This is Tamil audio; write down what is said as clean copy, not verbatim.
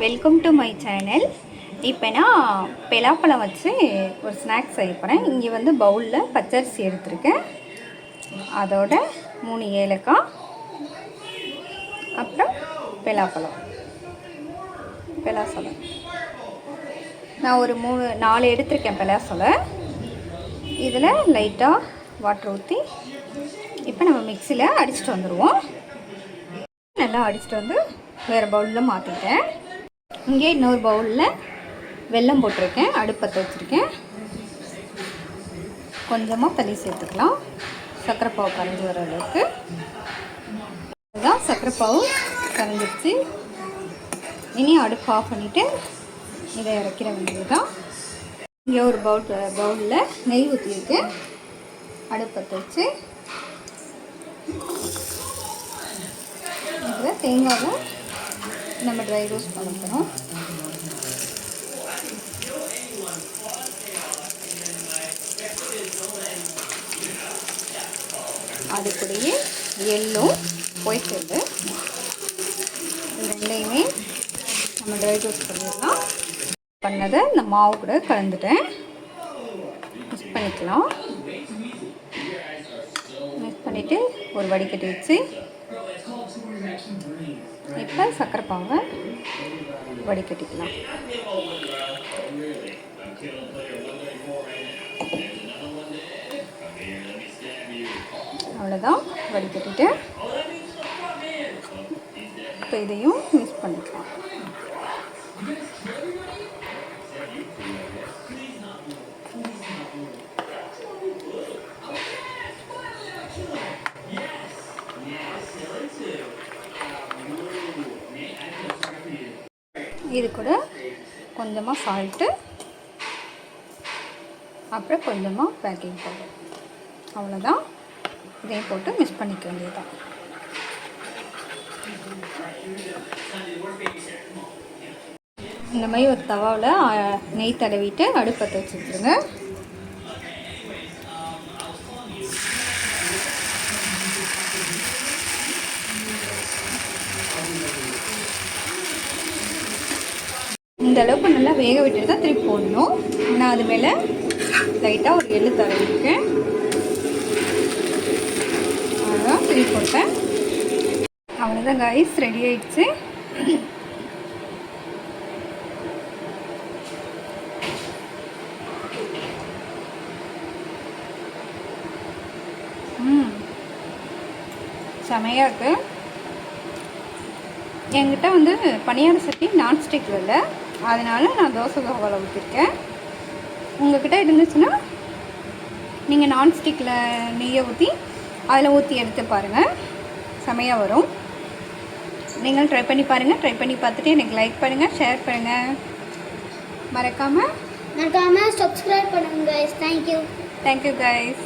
Welcome to my channel. இப்போ நான் பலாப்பழம் வச்சு ஒரு ஸ்நாக்ஸ் செய்ய போகிறேன். இங்கே வந்து பவுலில் பச்சரிசி எடுத்துருக்கேன், அதோட 3 ஏலக்காய், அப்புறம் பலாப்பழம் நான் ஒரு 4 எடுத்திருக்கேன் பலாசொலை. இதில் லைட்டாக வாட்டர் ஊற்றி இப்போ நம்ம மிக்சியில் அடிச்சுட்டு வந்துடுவோம். நல்லா அடிச்சுட்டு வந்து வேறு பவுலில் மாற்றிட்டேன். இங்கே இன்னொரு பவுலில் வெல்லம் போட்டிருக்கேன், அடுப்பத்தை வச்சுருக்கேன். கொஞ்சமாக தண்ணி சேர்த்துக்கலாம், சர்க்கரை பாவு கரைஞ்சி வர அளவுக்கு. அதுதான் சர்க்கரை பாவு கரைஞ்சிருச்சு. இனி அடுப்பு ஆஃப் பண்ணிவிட்டு இதை இறக்கிற வேண்டியது தான். இங்கே ஒரு பவுலில் நெய் ஊற்றிருக்கு, அடுப்பத்தை வச்சு இதில் தேங்காவை நம்ம ட்ரை ரோஸ்ட் பண்ணிக்கணும். அது கூடயே எள்ளோ ஒயிட் எள்ளு ரெண்டையுமே நம்ம ட்ரை ரோஸ்ட் பண்ணிடலாம். பண்ணதை இந்த மாவு கூட கலந்துட்டேன். மிக்ஸ் பண்ணிக்கலாம். மிக்ஸ் பண்ணிவிட்டு ஒரு வடிகட்டி வச்சு இப்போ சர்க்கரை பாவை வடிகட்டிக்கலாம். அவ்வளோதான், வடிகட்டிட்டு இப்போ இதையும் மிக்ஸ் பண்ணிக்கலாம். இது கூட கொஞ்சமாக சால்ட்டு, அப்புறம் கொஞ்சமாக பேக்கிங் பவுடர், அவ்வளோதான். இதையும் போட்டு மிக்ஸ் பண்ணிக்க வேண்டியதுதான். இந்த மாதிரி ஒரு தவாவில் நெய் தடவிட்டு அடுப்பத்தை வச்சுருங்க. இந்த அளவுக்கு நல்லா வேக விட்டுட்டு தான் திருப்பி போடணும். நான் அது மேலே லைட்டாக ஒரு எள்ளு தடவிருக்கேன், அவ்வளோதான் திருப்பி போட்டேன். அவ்வளோதான் காய்ஸ், ரெடி ஆயிடுச்சு. செமையாக இருக்குது. என்கிட்ட வந்து பனியார சட்டி நான்ஸ்டிக்கில் இல்லை, அதனால் நான் தோசை தவாவில் ஊற்றிருக்கேன். உங்கள்கிட்ட இருந்துச்சுன்னா நீங்கள் நான்ஸ்டிக்கில் நெய்யை ஊற்றி அதில் ஊற்றி எடுத்து பாருங்கள், செமையாக வரும். நீங்கள் ட்ரை பண்ணி பாருங்கள். ட்ரை பண்ணி பார்த்துட்டு எனக்கு லைக் பண்ணுங்கள், ஷேர் பண்ணுங்கள், மறக்காமல் சப்ஸ்கிரைப் பண்ணுங்கள் கைஸ். Thank you guys.